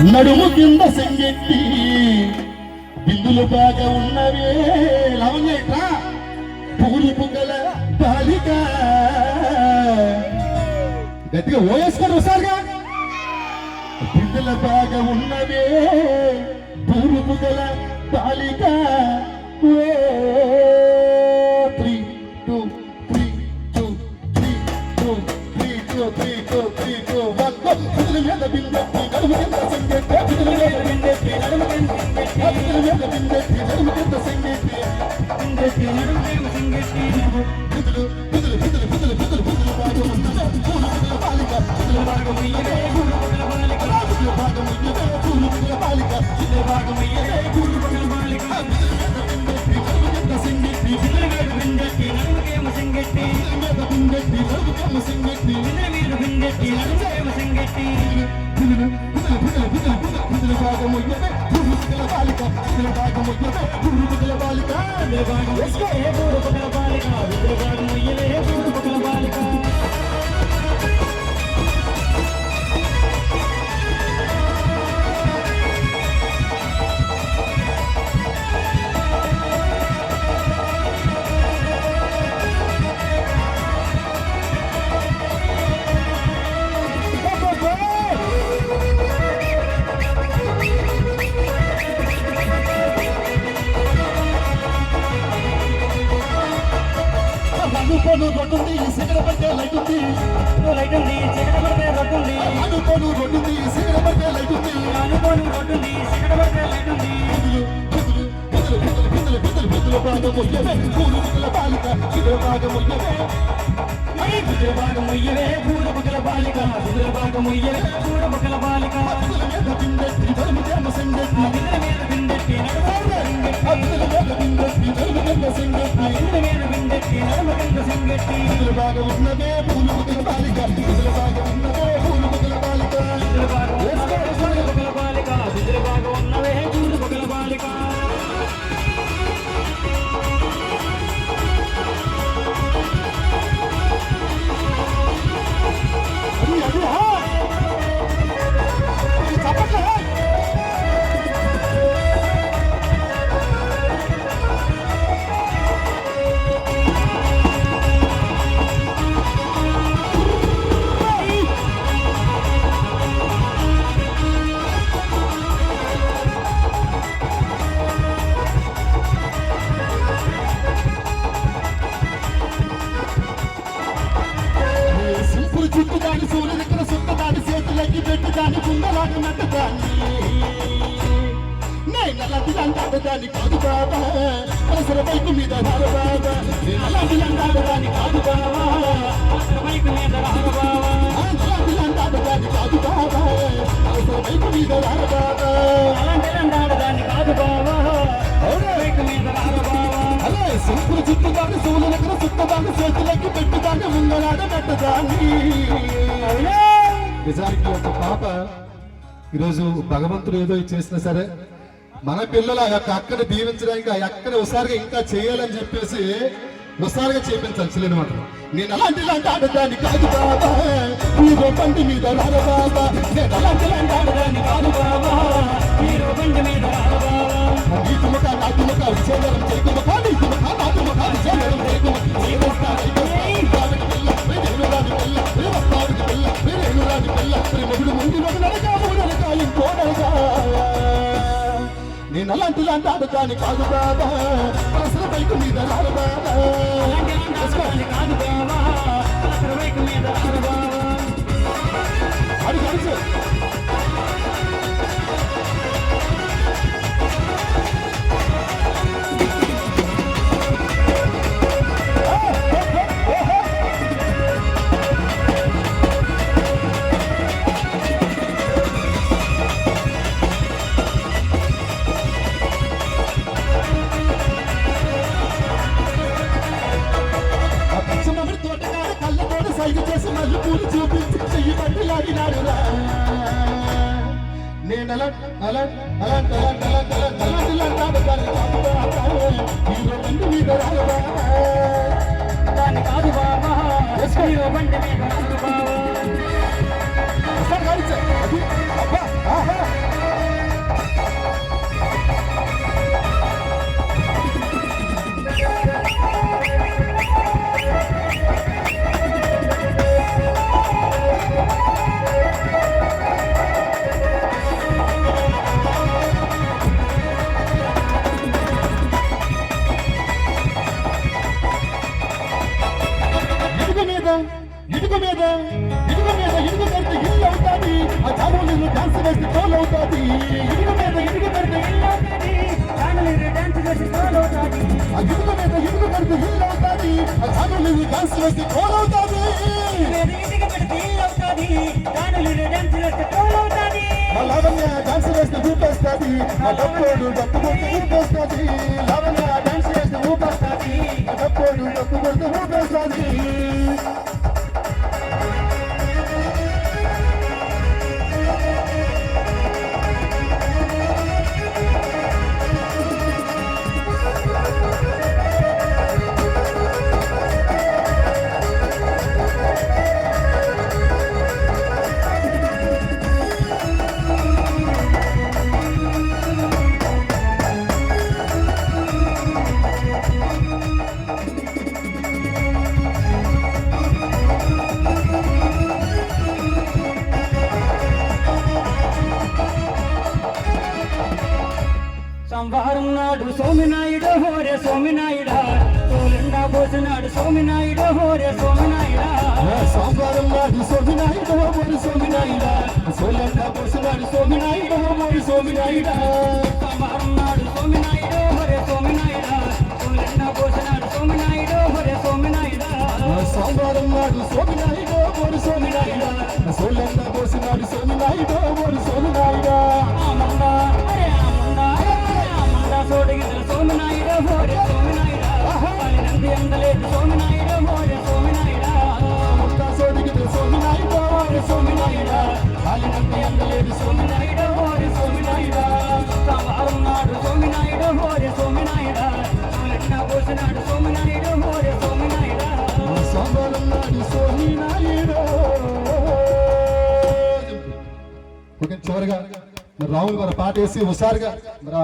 నడుము కింద సంగెట్టి బిందులు బాగా ఉన్నవే లవనేట్రా పూలు పుగల బాలిక గట్టిగా ఓయేసుకొని వస్తారుగా బిందుల బాగా ఉన్నవే పూలు పుగల బాలిక 3 2 3 2 3 2 3 2 3 2 3 2 1 బిందుల మీద బిందెట్టి నడుము కింద సంగెట్టి బిందుల మీద బిందెట్టి నడుము కింద సంగెట్టి బిందుల మీద బిందెట్టి నడుము కింద సంగెట్టి బిందెట్టి నడుము కింద సంగెట్టి బిందులు బిందులు బిందులు బిందులు బిందులు బిందులు బాగా ఉన్నవే పూలు పుగల బాలిక బిందుల బాగా ఉన్నవే పూలు పుగల బాలిక బిందుల బాగా ఉన్నవే పూలు పుగల బాలిక బిందుల బాగా ఉన్నవే పూలు పుగల బాలిక బిందుల మీద బిందెట్టి నడుము కింద సంగెట్టి బిందుల మీద బిందెట్టి నడుము కింద సంగెట్టి బిందుల మీద బిందెట్టి నడుము కింద సంగెట్టి బిందులు బిందులు బిందులు బిందులు బిందులు బాగా ఉన్నవే పూలు పుగల బాలిక బిందుల బాగా ఉన్నవే పూలు పుగల బాలిక బిందుల బాగా ఉన్నవే పూలు పుగల బాలిక బిందుల బాగా ఉన్నవే పూలు పుగల బాలిక అనుకోను రొట్టుంది సిగర పడితే లైట్ ఉంది లైట్ ఉంది సిగర పడితే రొట్టుంది అనుకోను రొట్టుంది సిగర పడితే లైట్ ఉంది అనుకోను రొట్టుంది సిగర పడితే లైట్ ఉంది బిందులు బిందులు బిందులు బిందులు బిందులు బాగా మొయ్యవే పూలు పుగల బాలిక బిందుల బాగా మొయ్యవే బిందుల బాగా మొయ్యవే పూలు పుగల బాలిక బిందుల బాగా మొయ్యవే పూలు పుగల బాలిక బిందుల మీద బిందెట్టి నడుము కింద సంగెట్టి బిందుల మీద బిందెట్టి నడుము బిందుల మీద బిందెట్టి నడుము కింద సంగెట్టి బిందుల మీద బిందెట్టి నడుము కింద సంగెట్టి బిందుల బాగా ఉన్నవే పూలు పుగల బాలిక బిందుల బాగా ఉన్నవే పూలు పుగల బాలిక బిందుల బాగా ఉన్నవే పూలు పుగల బాలిక బిందుల బాగా ఉన్నవే పూలు పుగల బాలిక చుట్టుదాని సూర్యుని ఇక్కడ సుట్టదాని చేతులకి పెట్టుదాని కుండలాగా నట్టుదాన్ని నేను అలాంటి అంటాడదాన్ని కాదు బాబా అవసర బైకు మీద రారు బాబా నేను అలాంటి అంటాడదాన్ని కాదు బాబా అవసర బైకు మీద రారు బాబా అలాంటి అంటాడదాన్ని కాదు బాబా అవసర బైకు మీద రారు బాబా అలాంటి అంటాడదాన్ని కాదు బాబా అవసర బైకు మీద రారు బాబా అలా సింపుల్ చుట్టుదాని సూర్యుని ఇక్కడ సుట్టదాని చేతులకి పెట్టుదాన్ని ముందలాడ నట్టుదాన్ని నిజానికి ఒక పాప ఈరోజు భగవంతుడు ఏదో చేసినా సరే మన పిల్లలు ఆ యొక్క అక్కని దీవించడానికి ఆ అక్కని ఒకసారిగా ఇంకా చేయాలని చెప్పేసి ఒకసారిగా చేయించాలి చెల్లిని మాత్రం నేను అలాంటి ఆడదాన్ని కాదు బాబా హీరో బండి మీద రారు బాబా నేను అలాంటి ఆడదాన్ని కాదు బాబా హీరో బండి మీద రారు బాబా నీకు ముఖ నాకు ముఖ విజయనగరం చేయకుముఖ నీకు ముఖ నాకు ముఖ విజయనగరం చేయకుముఖ నేను అలాంటి ఆడదాన్ని కాదు బాబా అవసర బైకు మీద రారు బాబా కాదు బాబా అవసర బైకు మీద రారు బాబా అడుగు అడుగు సైగ చేసి మళ్ళీ పూలు చూపించి చెయ్యి పట్టి లాగినాడు నేను అలా అలా అలా బండి మీద దాన్ని కాదు బాబా బండి మీద డాన్స్ వేసి ట్రోల్ అవుతాది ఇటుక మీద ఇటుక పెడితే ఇల్లు అవుతాది ఛానల్ డాన్స్ చేసి ట్రోల్ అవుతాది ఆ ఇటుక మీద ఇటుక పెడితే హిల్ అవుతాది ఆ ఛానల్ డాన్స్ వేసి ట్రోల్ అవుతాది ఇటుక పెడితే ఇల్లు అవుతాది ఛానల్ డాన్స్ చేసి ట్రోల్ అవుతాది మా లావణ్య డాన్స్ వేస్తే ఊపేస్తాది ఆ డప్పోడు డప్పు కొడితే ఊపేస్తాది లావణ్య డాన్స్ వేస్తే ఊపేస్తాది ఆ డప్పోడు డప్పు కొడితే ఊపేస్తాది సంవారం నాడు సోమినాయుడు హోరే సోమినాయుడా తోలెండా పోసినాడు సోమినాయుడు హోరే సోమినాయుడా సోమవారం నాడు సోమినాయుడు మరి సోమినాయుడా సోలంట పోసినాడు సోమినాయుడు మరి సోమినాయుడా సంవారం నాడు సోమినాయుడు హోరే సోమినాయుడా తోలెండా పోసినాడు సోమినాయుడు హోరే సోమినాయుడా సోమవారం నాడు సోమినాయుడు మరి సోమినాయుడా సోలంట పోసినాడు సోమినాయుడు మరి సోమినాయుడా ఆమందా అరే ఆమందా ఆమందా సోడిగిన సోమినాయుడు హోరే సోమినాయుడా వారి నంది అందలేదు సోమినాయుడు హోరే సోమినాయుడా సోడికి సోమినాయుడు మరి సోమినాయుడా కాలినంది అందలేదు సోమినాయుడు హోరే సోమినాయుడా సంవారం నాడు సోమినాయుడు హోరే సోమినాయుడా తోలెండా పోసినాడు సోమినాయుడు హోరే సోమినాయుడా సోమవారం నాడు సోమినాయుడు ఓకే చివరిగా మరి రాహుల్ గారు పాట వేసి హుషారుగా మరి